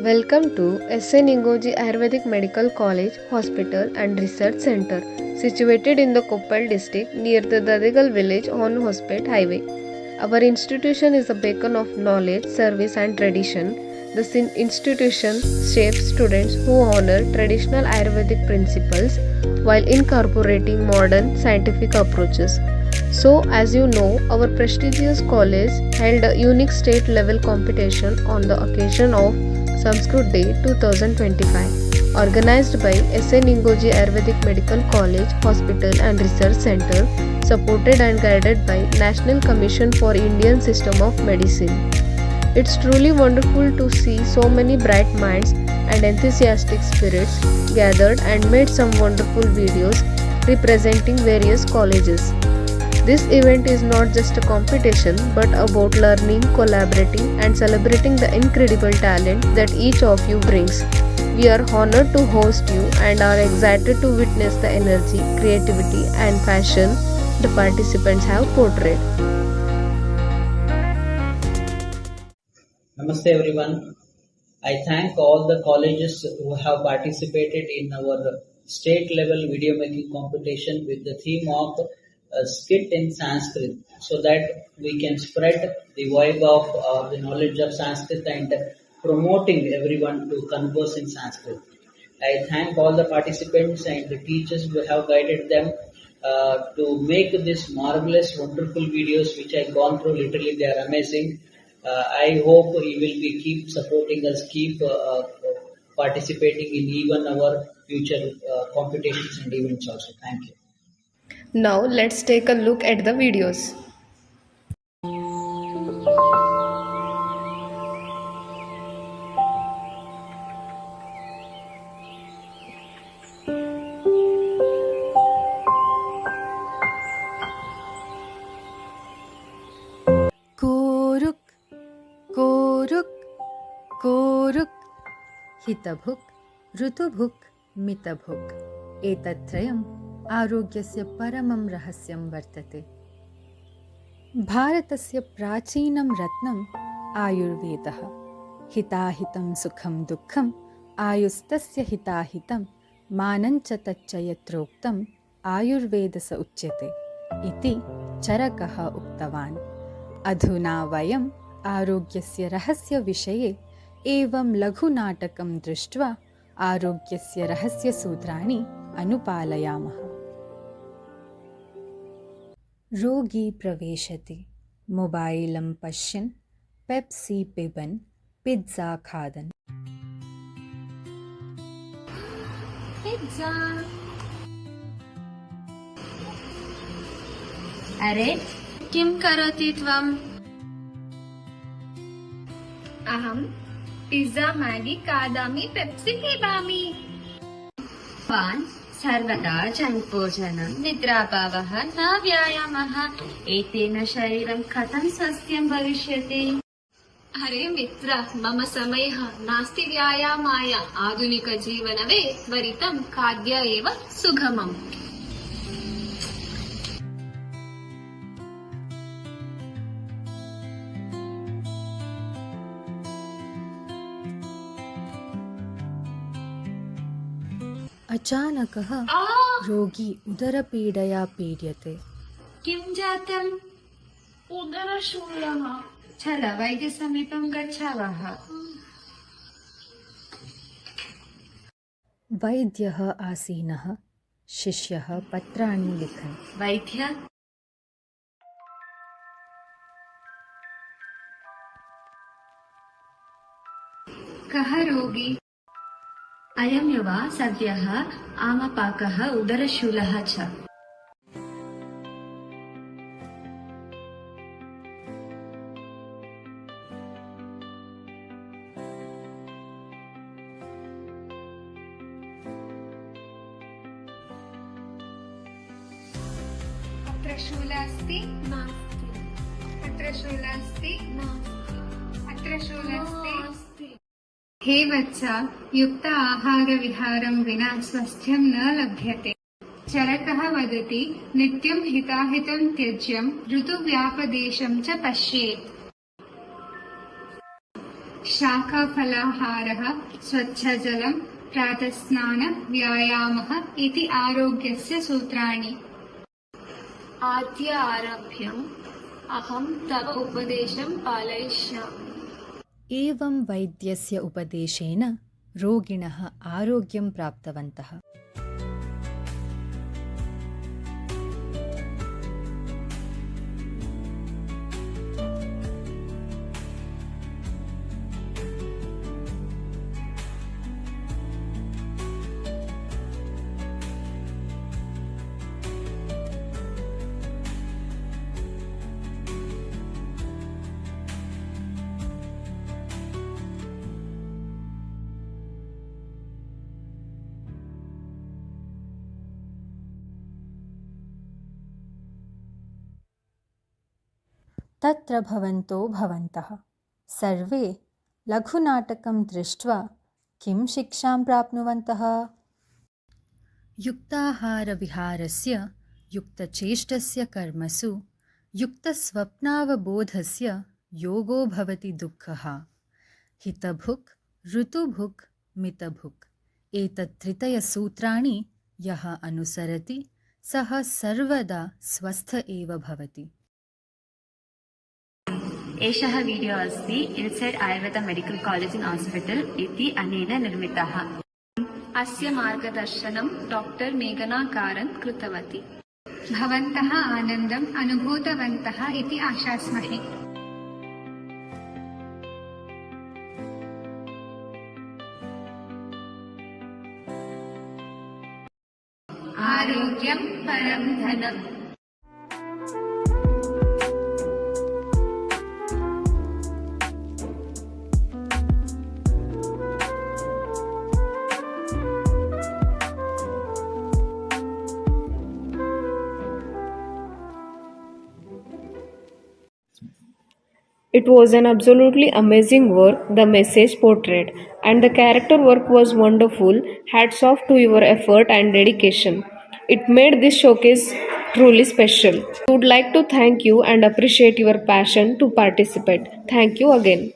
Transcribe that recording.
Welcome to S.A. Ningoji Ayurvedic Medical College, Hospital and Research Center, situated in the Koppal district near the Dadigal village on Hospet Highway. Our institution is a beacon of knowledge, service and tradition. The institution shapes students who honor traditional Ayurvedic principles while incorporating modern scientific approaches. So, as you know, our prestigious college held a unique state level competition on the occasion of Sanskrit Day 2025, organized by S.A. Ningoji Ayurvedic Medical College, Hospital and Research Center, supported and guided by National Commission for Indian System of Medicine. It's truly wonderful to see so many bright minds and enthusiastic spirits gathered and made some wonderful videos representing various colleges. This event is not just a competition but about learning, collaborating, and celebrating the incredible talent that each of you brings. We are honored to host you and are excited to witness the energy, creativity, and passion the participants have portrayed. Namaste everyone. I thank all the colleges who have participated in our state level video making competition with the theme of skit in Sanskrit, so that we can spread the vibe of the knowledge of Sanskrit and promoting everyone to converse in Sanskrit. I thank all the participants and the teachers who have guided them to make this marvelous, wonderful videos which I gone through. Literally, they are amazing. I hope you will be keep supporting us, keep participating in even our future competitions and events also. Thank you. Now, let's take a look at the videos. कोरुक् कोरुक् कोरुक् हितभुक् ऋतुभुक् मितभुक् एतत्त्रयम् आरोग्यस्य परमं रहस्यं वर्तते। भारतस्य प्राचीनं रत्नम् आयुर्वेदः। हिताहितं सुखं दुःखम् आयुस्तस्य हिताहितं मानञ्च तच्च यत्रोक्तम् आयुर्वेदस उच्यते इति चरकः उक्तवान्। अधुना वयम् आरोग्यस्य रहस्यविषये एवं लघुनाटकं दृष्ट्वा आरोग्यस्य रहस्यसूत्राणि अनुपालयामः। रोगी प्रवेशति, मोबाइलं पश्यन्, पेप्सी पिबन्, पिज़्ज़ा खादन्। पिज़्ज़ा। अरे किं करोति त्वम्? अहं पिज़्ज़ा मैगी खादामि, पेप्सी पिबामि। भवान् सर्वदा जङ्क् भोजनं, निद्राभावः, न व्यायामः, एतेन शरीरं कथं स्वस्थं भविष्यति? अरे मित्र, मम समयः नास्ति व्यायामाय। आधुनिकजीवनवे त्वरितं खाद्य एव सुगमम्। अचानकः रोगी उदरपीडया पीड्यते। किं जातम्? उदरशूलः। चल वैद्यसमीपं गच्छावः। वैद्यः आसीनः, शिष्यः पत्राणि लिखन्। वैद्य, कः रोगी? अयमेव सद्यः आमपाकः, उदरशूलः च। अत्र शूलः अस्ति? नास्ति। अत्र शूलः अस्ति? नास्ति। अत्र शूलः अस्ति? हे वत्सा, युक्त आहारविहारं विना स्वास्थ्यं न लभ्यते। चरकः वदति, नित्यं हिताहितं त्यज्यं ऋतुव्यापदेशं च पश्येत्। शाकाफलाहारः, स्वच्छजलं, प्रातस्नानं, व्यायामः इति आरोग्यस्य सूत्राणि। आद्य आरभ्यम् अहं तव उपदेशं पालयिष्यामि। एवं वैद्यस्य उपदेशेन रोगिणः आरोग्यं प्राप्तवन्तः। तत्र भवन्तः सर्वे लघुनाटकं दृष्ट्वा किं शिक्षां प्राप्नुवन्तः? युक्ताहारविहारस्य, युक्तचेष्टस्य कर्मसु, युक्तस्वप्नावबोधस्य योगो भवति दुःखः। हितभुक्, ऋतुभुक्, मितभुक् एतत् त्रितयसूत्राणि यः अनुसरति सः सर्वदा स्वस्थ एव भवति। एषः वीडियो अस्ति inside Ayurveda medical college and hospital इति अनेन निर्मितः। अस्य मार्गदर्शनं डाक्टर् मेघना कारन् कृतवती। भवन्तः आनन्दम् अनुभूतवन्तः इति आशास्महे। आरोग्यं परं धनम्। It was an absolutely amazing work the message portrayed, and the character work was wonderful. Hats off to your effort and dedication. It made this showcase truly special. I would like to thank you and appreciate your passion to participate. Thank you again.